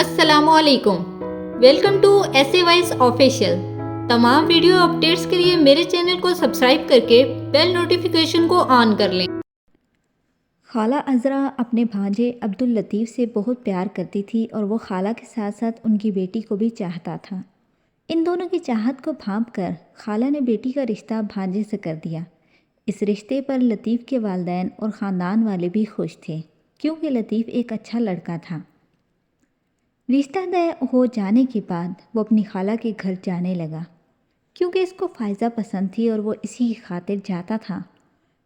السلام علیکم، welcome to S A voice official. تمام ویڈیو اپڈیٹس کے لیے میرے چینل کو سبسکرائب کر کے بیل نوٹیفیکیشن کو آن کر لیں۔ خالہ عذرا اپنے بھانجے عبداللطیف سے بہت پیار کرتی تھی اور وہ خالہ کے ساتھ ساتھ ان کی بیٹی کو بھی چاہتا تھا۔ ان دونوں کی چاہت کو بھانپ کر خالہ نے بیٹی کا رشتہ بھانجے سے کر دیا۔ اس رشتے پر لطیف کے والدین اور خاندان والے بھی خوش تھے کیونکہ لطیف ایک اچھا لڑکا تھا۔ رشتہ طے ہو جانے کے بعد وہ اپنی خالہ کے گھر جانے لگا کیونکہ اس کو فائزہ پسند تھی اور وہ اسی کی خاطر جاتا تھا۔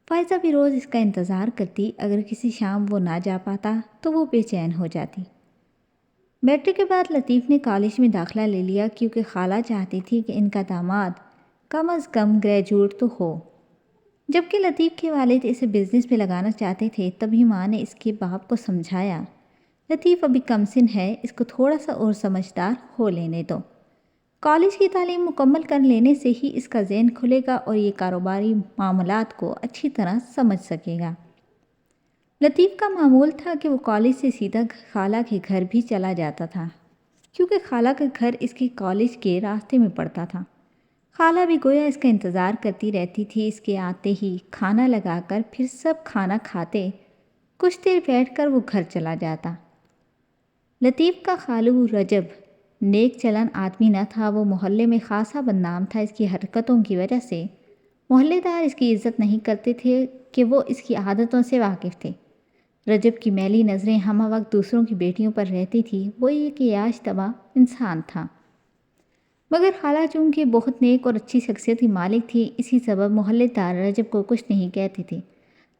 فائزہ بھی روز اس کا انتظار کرتی، اگر کسی شام وہ نہ جا پاتا تو وہ بے چین ہو جاتی۔ میٹرک کے بعد لطیف نے کالج میں داخلہ لے لیا کیونکہ خالہ چاہتی تھی کہ ان کا داماد کم از کم گریجویٹ تو ہو۔ جبکہ لطیف کے والد اسے بزنس میں لگانا چاہتے تھے، تبھی ماں نے اس کے باپ کو سمجھایا، لطیف ابھی کم سن ہے، اس کو تھوڑا سا اور سمجھدار ہو لینے دو۔ کالج کی تعلیم مکمل کر لینے سے ہی اس کا ذہن کھلے گا اور یہ کاروباری معاملات کو اچھی طرح سمجھ سکے گا۔ لطیف کا معمول تھا کہ وہ کالج سے سیدھا خالہ کے گھر بھی چلا جاتا تھا کیونکہ خالہ کا گھر اس کے کالج کے راستے میں پڑتا تھا۔ خالہ بھی گویا اس کا انتظار کرتی رہتی تھی، اس کے آتے ہی کھانا لگا کر پھر سب کھانا کھاتے، کچھ دیر بیٹھ کر وہ گھر چلا جاتا۔ لطیف کا خالو رجب نیک چلن آدمی نہ تھا، وہ محلے میں خاصا بدنام تھا۔ اس کی حرکتوں کی وجہ سے محلے دار اس کی عزت نہیں کرتے تھے کہ وہ اس کی عادتوں سے واقف تھے۔ رجب کی میلی نظریں ہمہ وقت دوسروں کی بیٹیوں پر رہتی تھی، وہ ایک عیاش طبع انسان تھا۔ مگر خالہ چونکہ بہت نیک اور اچھی شخصیت کی مالک تھی، اسی سبب محلے دار رجب کو کچھ نہیں کہتے تھے۔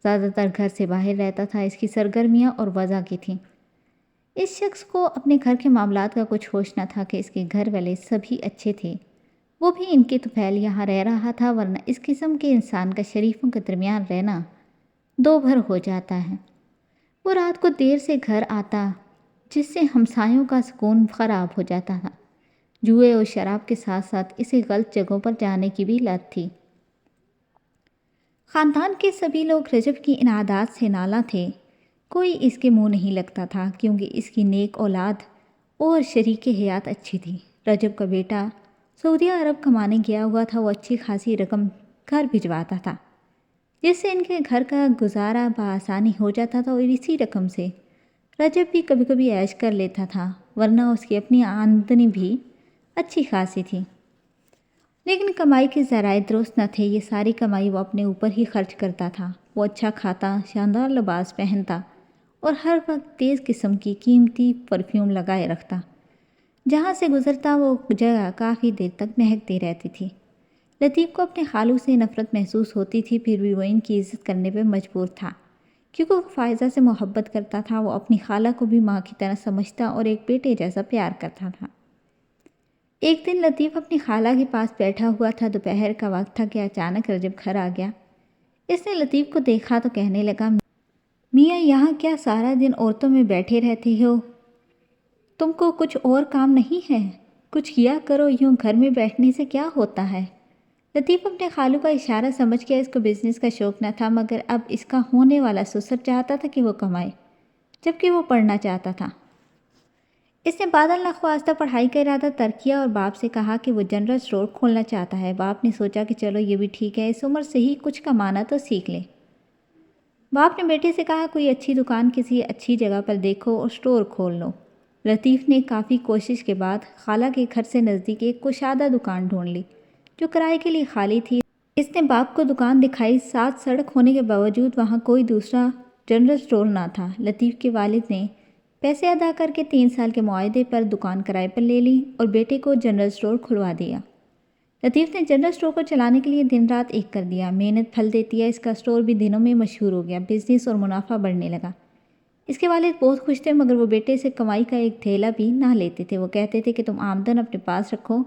زیادہ تر گھر سے باہر رہتا تھا، اس کی سرگرمیاں اور وضع کی تھیں۔ اس شخص کو اپنے گھر کے معاملات کا کچھ ہوش نہ تھا کہ اس کے گھر والے سبھی اچھے تھے، وہ بھی ان کے طفیل یہاں رہ رہا تھا، ورنہ اس قسم کے انسان کا شریفوں کے درمیان رہنا دو بھر ہو جاتا ہے۔ وہ رات کو دیر سے گھر آتا جس سے ہمسایوں کا سکون خراب ہو جاتا تھا۔ جوئے اور شراب کے ساتھ ساتھ اسے غلط جگہوں پر جانے کی بھی لت تھی۔ خاندان کے سبھی لوگ رجب کی ان عادات سے نالاں تھے، کوئی اس کے منہ نہیں لگتا تھا کیونکہ اس کی نیک اولاد اور شریک حیات اچھی تھی۔ رجب کا بیٹا سعودیہ عرب کمانے گیا ہوا تھا، وہ اچھی خاصی رقم گھر بھجواتا تھا جس سے ان کے گھر کا گزارا بآسانی ہو جاتا تھا، اور اسی رقم سے رجب بھی کبھی کبھی عیش کر لیتا تھا، ورنہ اس کی اپنی آمدنی بھی اچھی خاصی تھی۔ لیکن کمائی کے ذرائع درست نہ تھے، یہ ساری کمائی وہ اپنے اوپر ہی خرچ کرتا تھا۔ وہ اچھا کھاتا، شاندار لباس پہنتا اور ہر وقت تیز قسم کی قیمتی پرفیوم لگائے رکھتا۔ جہاں سے گزرتا وہ جگہ کافی دیر تک مہکتی رہتی تھی۔ لطیف کو اپنے خالو سے نفرت محسوس ہوتی تھی، پھر بھی وہ ان کی عزت کرنے پہ مجبور تھا کیونکہ وہ فائزہ سے محبت کرتا تھا۔ وہ اپنی خالہ کو بھی ماں کی طرح سمجھتا اور ایک بیٹے جیسا پیار کرتا تھا۔ ایک دن لطیف اپنی خالہ کے پاس بیٹھا ہوا تھا، دوپہر کا وقت تھا کہ اچانک رجب گھر آ گیا۔ اس نے لطیف کو دیکھا تو کہنے لگا، میاں یہاں کیا سارا دن عورتوں میں بیٹھے رہتے ہو؟ تم کو کچھ اور کام نہیں ہے؟ کچھ کیا کرو، یوں گھر میں بیٹھنے سے کیا ہوتا ہے؟ لطیف اپنے خالو کا اشارہ سمجھ گیا، اس کو بزنس کا شوق نہ تھا، مگر اب اس کا ہونے والا سسر چاہتا تھا کہ وہ کمائے، جبکہ وہ پڑھنا چاہتا تھا۔ اس نے بادل نخواستہ پڑھائی کا ارادہ ترک کیا اور باپ سے کہا کہ وہ جنرل اسٹور کھولنا چاہتا ہے۔ باپ نے سوچا کہ چلو یہ بھی ٹھیک ہے، اس عمر سے ہی کچھ کمانا تو سیکھ لے۔ باپ نے بیٹے سے کہا کوئی اچھی دکان کسی اچھی جگہ پر دیکھو اور اسٹور کھول لو۔ لطیف نے کافی کوشش کے بعد خالہ کے گھر سے نزدیک ایک کشادہ دکان ڈھونڈ لی جو کرائے کے لیے خالی تھی۔ اس نے باپ کو دکان دکھائی، ساتھ سڑک ہونے کے باوجود وہاں کوئی دوسرا جنرل اسٹور نہ تھا۔ لطیف کے والد نے پیسے ادا کر کے 3 سال کے معاہدے پر دکان کرائے پر لے لی اور بیٹے کو جنرل اسٹور کھلوا دیا۔ لطیف نے جنرل اسٹور کو چلانے کے لیے دن رات ایک کر دیا، محنت پھل دیتی ہے، اس کا اسٹور بھی دنوں میں مشہور ہو گیا، بزنس اور منافع بڑھنے لگا۔ اس کے والد بہت خوش تھے، مگر وہ بیٹے سے کمائی کا ایک تھیلا بھی نہ لیتے تھے۔ وہ کہتے تھے کہ تم آمدن اپنے پاس رکھو،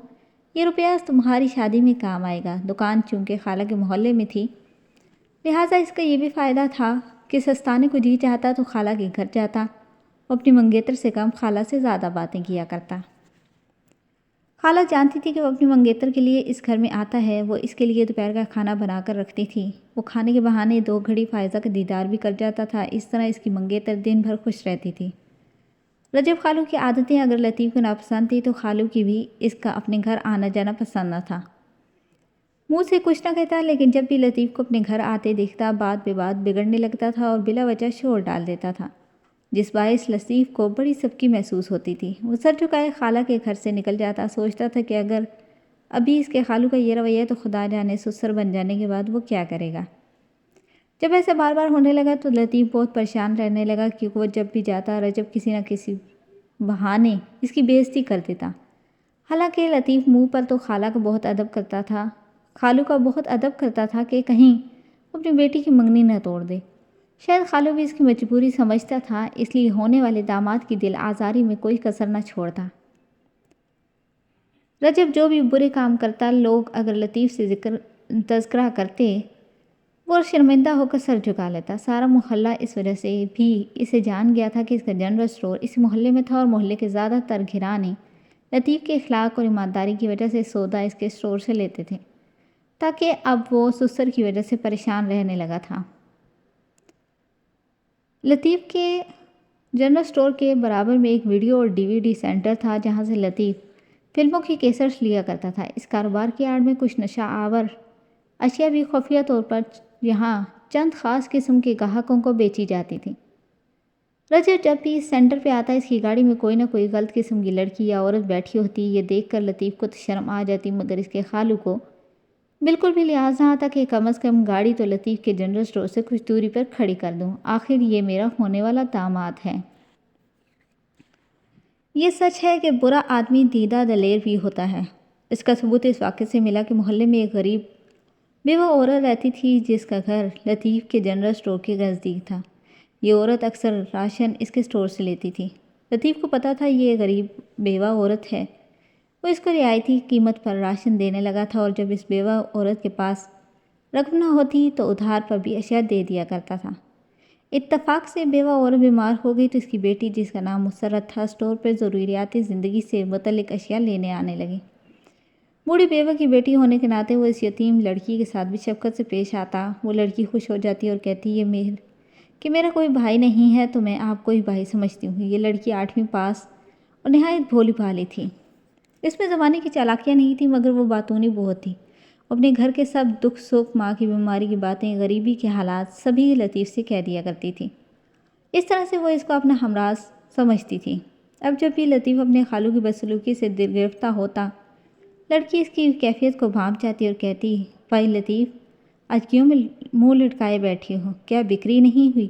یہ روپیہ تمہاری شادی میں کام آئے گا۔ دکان چونکہ خالہ کے محلے میں تھی، لہٰذا اس کا یہ بھی فائدہ تھا کہ سستانے کو جی چاہتا تو خالہ کے گھر جاتا، وہ اپنی منگیتر سے کم خالہ سے زیادہ باتیں کیا کرتا۔ خالہ جانتی تھی کہ وہ اپنی منگیتر کے لیے اس گھر میں آتا ہے، وہ اس کے لیے دوپہر کا کھانا بنا کر رکھتی تھی۔ وہ کھانے کے بہانے 2 گھڑی فائزہ کا دیدار بھی کر جاتا تھا، اس طرح اس کی منگیتر دن بھر خوش رہتی تھی۔ رجب خالو کی عادتیں اگر لطیف کو ناپسند تھی تو خالو کی بھی اس کا اپنے گھر آنا جانا پسند نہ تھا۔ منہ سے کچھ نہ کہتا لیکن جب بھی لطیف کو اپنے گھر آتے دیکھتا بات بے بات بگڑنے لگتا تھا اور بلا وجہ شور ڈال دیتا تھا، جس باعث لطیف کو بڑی سبکی محسوس ہوتی تھی۔ وہ سر جھکائے خالہ کے گھر سے نکل جاتا، سوچتا تھا کہ اگر ابھی اس کے خالو کا یہ رویہ تو خدا جانے سسر بن جانے کے بعد وہ کیا کرے گا۔ جب ایسا بار بار ہونے لگا تو لطیف بہت پریشان رہنے لگا، کیونکہ وہ جب بھی جاتا رجب کسی نہ کسی بہانے اس کی بے عزتی کر دیتا۔ حالانکہ لطیف منہ پر تو خالہ کا بہت ادب کرتا تھا، خالو کا بہت ادب کرتا تھا کہ کہیں اپنی بیٹی کی منگنی نہ توڑ دے۔ شاید خالو بھی اس کی مجبوری سمجھتا تھا، اس لیے ہونے والے داماد کی دل آزاری میں کوئی کسر نہ چھوڑتا۔ رجب جو بھی برے کام کرتا، لوگ اگر لطیف سے تذکرہ کرتے وہ شرمندہ ہو کر سر جھکا لیتا۔ سارا محلہ اس وجہ سے بھی اسے جان گیا تھا کہ اس کا جنرل اسٹور اس محلے میں تھا اور محلے کے زیادہ تر گھرانے لطیف کے اخلاق اور ایمانداری کی وجہ سے سودا اس کے اسٹور سے لیتے تھے، تاکہ اب وہ سسر کی وجہ سے پریشان رہنے لگا تھا۔ لطیف کے جنرل اسٹور کے برابر میں ایک ویڈیو اور DVD سینٹر تھا، جہاں سے لطیف فلموں کی کیسٹس لیا کرتا تھا۔ اس کاروبار کی آڑ میں کچھ نشہ آور اشیاء بھی خفیہ طور پر یہاں چند خاص قسم کے گاہکوں کو بیچی جاتی تھی۔ رجب جب بھی اس سینٹر پہ آتا، اس کی گاڑی میں کوئی نہ کوئی غلط قسم کی لڑکی یا عورت بیٹھی ہوتی۔ یہ دیکھ کر لطیف کو تو شرم آ جاتی، مگر اس کے خالو کو بالکل بھی لحاظ نہ آتا کہ کم از کم گاڑی تو لطیف کے جنرل اسٹور سے کچھ دوری پر کھڑی کر دوں، آخر یہ میرا ہونے والا داماد ہے۔ یہ سچ ہے کہ برا آدمی دیدہ دلیر بھی ہوتا ہے۔ اس کا ثبوت اس واقعے سے ملا کہ محلے میں ایک غریب بیوہ عورت رہتی تھی، جس کا گھر لطیف کے جنرل اسٹور کے نزدیک تھا۔ یہ عورت اکثر راشن اس کے اسٹور سے لیتی تھی۔ لطیف کو پتہ تھا یہ غریب بیوہ عورت ہے، وہ اس کو رعایتی قیمت پر راشن دینے لگا تھا، اور جب اس بیوہ عورت کے پاس رقم نہ ہوتی تو ادھار پر بھی اشیاء دے دیا کرتا تھا۔ اتفاق سے بیوہ عورت بیمار ہو گئی تو اس کی بیٹی، جس کا نام مسرت تھا، اسٹور پر ضروریات زندگی سے متعلق اشیاء لینے آنے لگی۔ بوڑھی بیوہ کی بیٹی ہونے کے ناطے وہ اس یتیم لڑکی کے ساتھ بھی شفقت سے پیش آتا۔ وہ لڑکی خوش ہو جاتی اور کہتی کہ میرا کوئی بھائی نہیں ہے تو میں آپ کو ہی بھائی سمجھتی ہوں۔ یہ لڑکی 8ویں پاس اور نہایت بھولی بھالی تھی۔ اس میں زمانے کی چالاکیاں نہیں تھی، مگر وہ باتونی بہت تھی۔ اپنے گھر کے سب دکھ سکھ، ماں کی بیماری کی باتیں، غریبی کے حالات سبھی لطیف سے کہہ دیا کرتی تھی۔ اس طرح سے وہ اس کو اپنا ہمراز سمجھتی تھی۔ اب جب بھی لطیف اپنے خالو کی بدسلوکی سے دل گرفتہ ہوتا، لڑکی اس کی کیفیت کو بھانپ جاتی اور کہتی، بھائی لطیف، آج کیوں منہ لٹکائے بیٹھی ہو؟ کیا بکری نہیں ہوئی؟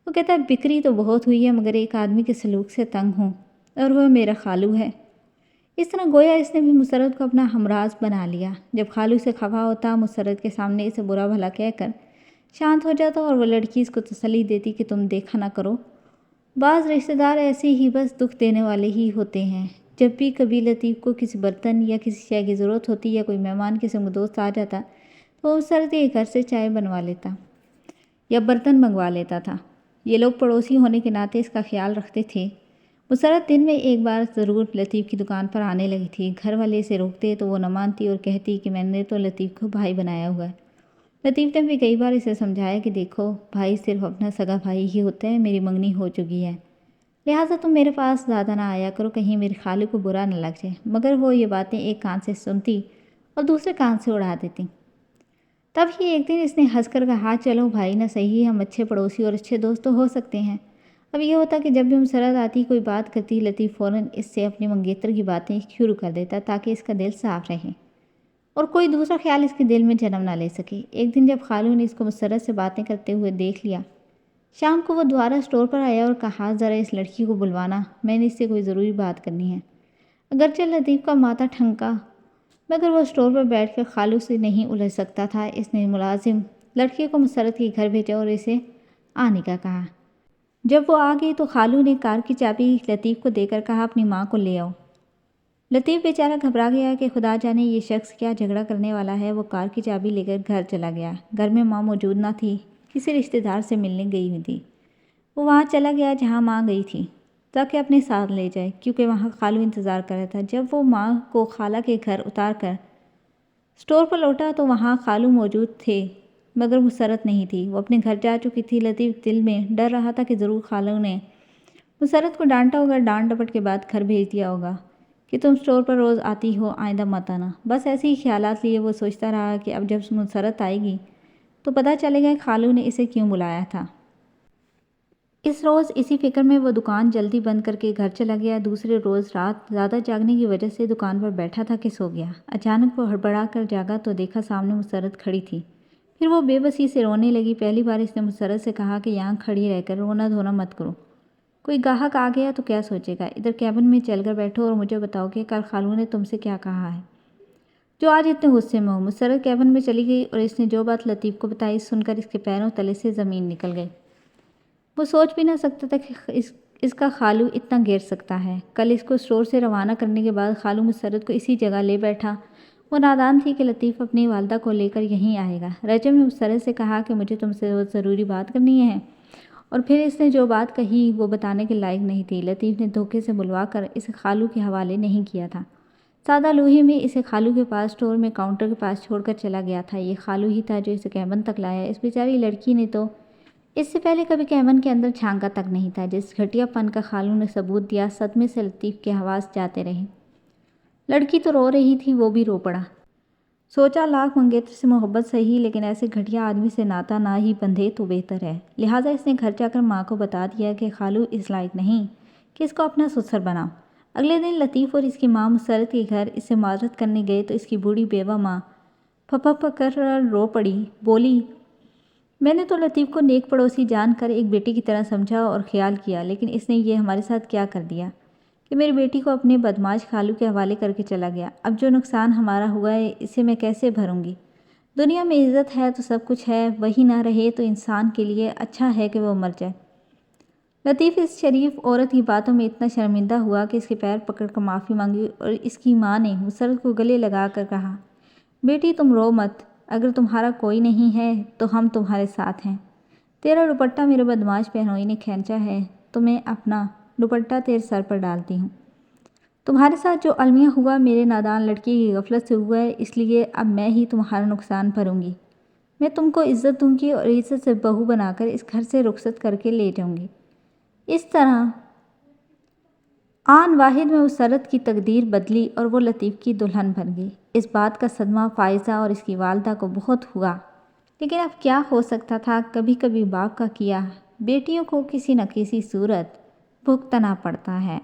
وہ کہتا، بکری تو بہت ہوئی ہے، مگر ایک آدمی کے سلوک سے تنگ ہوں، اور وہ میرا خالو ہے۔ اس طرح گویا اس نے بھی مسرت کو اپنا ہمراز بنا لیا۔ جب خالو سے خفا ہوتا، مسرت کے سامنے اسے برا بھلا کہہ کر شانت ہو جاتا، اور وہ لڑکی اس کو تسلی دیتی کہ تم دیکھا نہ کرو، بعض رشتہ دار ایسے ہی بس دکھ دینے والے ہی ہوتے ہیں۔ جب بھی کبھی لطیف کو کسی برتن یا کسی شے کی ضرورت ہوتی یا کوئی مہمان قسم کا دوست آ جاتا تو وہ مسرت کے گھر سے چائے بنوا لیتا یا برتن منگوا لیتا تھا۔ یہ لوگ پڑوسی ہونے کے ناطے اس کا خیال رکھتے تھے۔ مسرت دن میں ایک بار ضرور لطیف کی دکان پر آنے لگی تھی۔ گھر والے اسے روکتے تو وہ نہ مانتی اور کہتی کہ میں نے تو لطیف کو بھائی بنایا ہوا ہے۔ لطیف نے بھی کئی بار اسے سمجھایا کہ دیکھو، بھائی صرف اپنا سگا بھائی ہی ہوتا ہے، میری منگنی ہو چکی ہے، لہٰذا تم میرے پاس زیادہ نہ آیا کرو، کہیں میرے خالو کو برا نہ لگ جائے۔ مگر وہ یہ باتیں ایک کان سے سنتی اور دوسرے کان سے اڑا دیتی۔ تب ہی ایک دن اس نے ہنس کر کہا، چلو بھائی نہ صحیح، ہم اچھے پڑوسی اور اچھے دوست تو ہو سکتے ہیں۔ اب یہ ہوتا کہ جب بھی مسرت آتی، کوئی بات کرتی، لطیف فوراً اس سے اپنی منگیتر کی باتیں شروع کر دیتا، تاکہ اس کا دل صاف رہے اور کوئی دوسرا خیال اس کے دل میں جنم نہ لے سکے۔ ایک دن جب خالو نے اس کو مسرت سے باتیں کرتے ہوئے دیکھ لیا، شام کو وہ دوبارہ اسٹور پر آیا اور کہا، ذرا اس لڑکی کو بلوانا، میں نے اس سے کوئی ضروری بات کرنی ہے۔ اگرچہ لطیف کا ماتھا ٹھنکا، مگر وہ اسٹور پر بیٹھ کر خالو سے نہیں الجھ سکتا تھا۔ اس نے ملازم لڑکی کو مسرت کے گھر بھیجا اور اسے آنے کا کہا۔ جب وہ آ گئی تو خالو نے کار کی چابی لطیف کو دے کر کہا، اپنی ماں کو لے آؤ۔ لطیف بیچارہ گھبرا گیا کہ خدا جانے یہ شخص کیا جھگڑا کرنے والا ہے۔ وہ کار کی چابی لے کر گھر چلا گیا۔ گھر میں ماں موجود نہ تھی، کسی رشتہ دار سے ملنے گئی ہوئی تھی۔ وہ وہاں چلا گیا جہاں ماں گئی تھی، تاکہ اپنے ساتھ لے جائے، کیونکہ وہاں خالو انتظار کر رہا تھا۔ جب وہ ماں کو خالہ کے گھر اتار کر اسٹور پر لوٹا تو وہاں خالو موجود تھے، مگر مسرت نہیں تھی، وہ اپنے گھر جا چکی تھی۔ لطیف دل میں ڈر رہا تھا کہ ضرور خالو نے مسرت کو ڈانٹا ہوگا، ڈانٹ ڈپٹ کے بعد گھر بھیج دیا ہوگا کہ تم اسٹور پر روز آتی ہو، آئندہ مت آنا۔ بس ایسے ہی خیالات لیے وہ سوچتا رہا کہ اب جب مسرت آئے گی تو پتہ چلے گا خالو نے اسے کیوں بلایا تھا۔ اس روز اسی فکر میں وہ دکان جلدی بند کر کے گھر چلا گیا۔ دوسرے روز رات زیادہ جاگنے کی وجہ سے دکان پر بیٹھا تھا کہ سو گیا۔ اچانک وہ ہڑبڑا کر جاگا تو دیکھا سامنے مسرت کھڑی تھی۔ پھر وہ بے بسی سے رونے لگی۔ پہلی بار اس نے مسرت سے کہا کہ یہاں کھڑی رہ کر رونا دھونا مت کرو، کوئی گاہک آ گیا تو کیا سوچے گا، ادھر کیبن میں چل کر بیٹھو اور مجھے بتاؤ کہ کل خالو نے تم سے کیا کہا ہے جو آج اتنے غصے میں ہو۔ مسرت کیبن میں چلی گئی اور اس نے جو بات لطیف کو بتائی سن کر اس کے پیروں تلے سے زمین نکل گئی۔ وہ سوچ بھی نہ سکتا تھا کہ اس کا خالو اتنا گر سکتا ہے۔ کل اس کو اسٹور سے روانہ کرنے کے بعد خالو مسرت کو اسی جگہ لے بیٹھا۔ وہ نادان تھی کہ لطیف اپنی والدہ کو لے کر یہیں آئے گا۔ رجب نے مسرت سے کہا کہ مجھے تم سے ضروری بات کرنی ہے، اور پھر اس نے جو بات کہی وہ بتانے کے لائق نہیں تھی۔ لطیف نے دھوکے سے بلوا کر اسے خالو کے حوالے نہیں کیا تھا۔ سادہ لوہے میں اسے خالو کے پاس اسٹور میں کاؤنٹر کے پاس چھوڑ کر چلا گیا تھا۔ یہ خالو ہی تھا جو اسے کیبن تک لایا۔ اس بیچاری لڑکی نے تو اس سے پہلے کبھی کیبن کے اندر جھانکا تک نہیں تھا۔ جس گھٹیا پن کا خالو نے ثبوت دیا، صدمے سے لطیف کے حواس جاتے رہے۔ لڑکی تو رو رہی تھی، وہ بھی رو پڑا۔ سوچا لاکھ منگیتر سے محبت صحیح، لیکن ایسے گھٹیا آدمی سے ناتا نہ ہی بندھے تو بہتر ہے۔ لہٰذا اس نے گھر جا کر ماں کو بتا دیا کہ خالو اس لائق نہیں کہ اس کو اپنا سسر بناؤ۔ اگلے دن لطیف اور اس کی ماں مسرت کے گھر اس سے معذرت کرنے گئے تو اس کی بوڑھی بیوہ ماں پھپھ کر رو پڑی۔ بولی، میں نے تو لطیف کو نیک پڑوسی جان کر ایک بیٹی کی طرح سمجھا اور خیال کیا، لیکن اس نے یہ ہمارے ساتھ کیا کر دیا کہ میری بیٹی کو اپنے بدمعاش خالو کے حوالے کر کے چلا گیا۔ اب جو نقصان ہمارا ہوا ہے اسے میں کیسے بھروں گی؟ دنیا میں عزت ہے تو سب کچھ ہے، وہی نہ رہے تو انسان کے لیے اچھا ہے کہ وہ مر جائے۔ لطیف اس شریف عورت کی باتوں میں اتنا شرمندہ ہوا کہ اس کے پیر پکڑ کر معافی مانگی، اور اس کی ماں نے مسرت کو گلے لگا کر کہا، بیٹی تم رو مت، اگر تمہارا کوئی نہیں ہے تو ہم تمہارے ساتھ ہیں۔ تیرا دوپٹہ میرے بدمعاش بہنوئی نے کھینچا ہے تو میں اپنا دوپٹہ تیرے سر پر ڈالتی ہوں۔ تمہارے ساتھ جو المیہ ہوا میرے نادان لڑکی کی غفلت سے ہوا ہے، اس لیے اب میں ہی تمہارا نقصان بھروں گی۔ میں تم کو عزت دوں گی اور عزت سے بہو بنا کر اس گھر سے رخصت کر کے لے جاؤں گی۔ اس طرح آن واحد میں مسرت کی تقدیر بدلی اور وہ لطیف کی دلہن بن گئی۔ اس بات کا صدمہ فائزہ اور اس کی والدہ کو بہت ہوا، لیکن اب کیا ہو سکتا تھا؟ کبھی کبھی باپ کا کیا بیٹیوں کو کسی نہ کسی صورت بھگتنا پڑتا ہے۔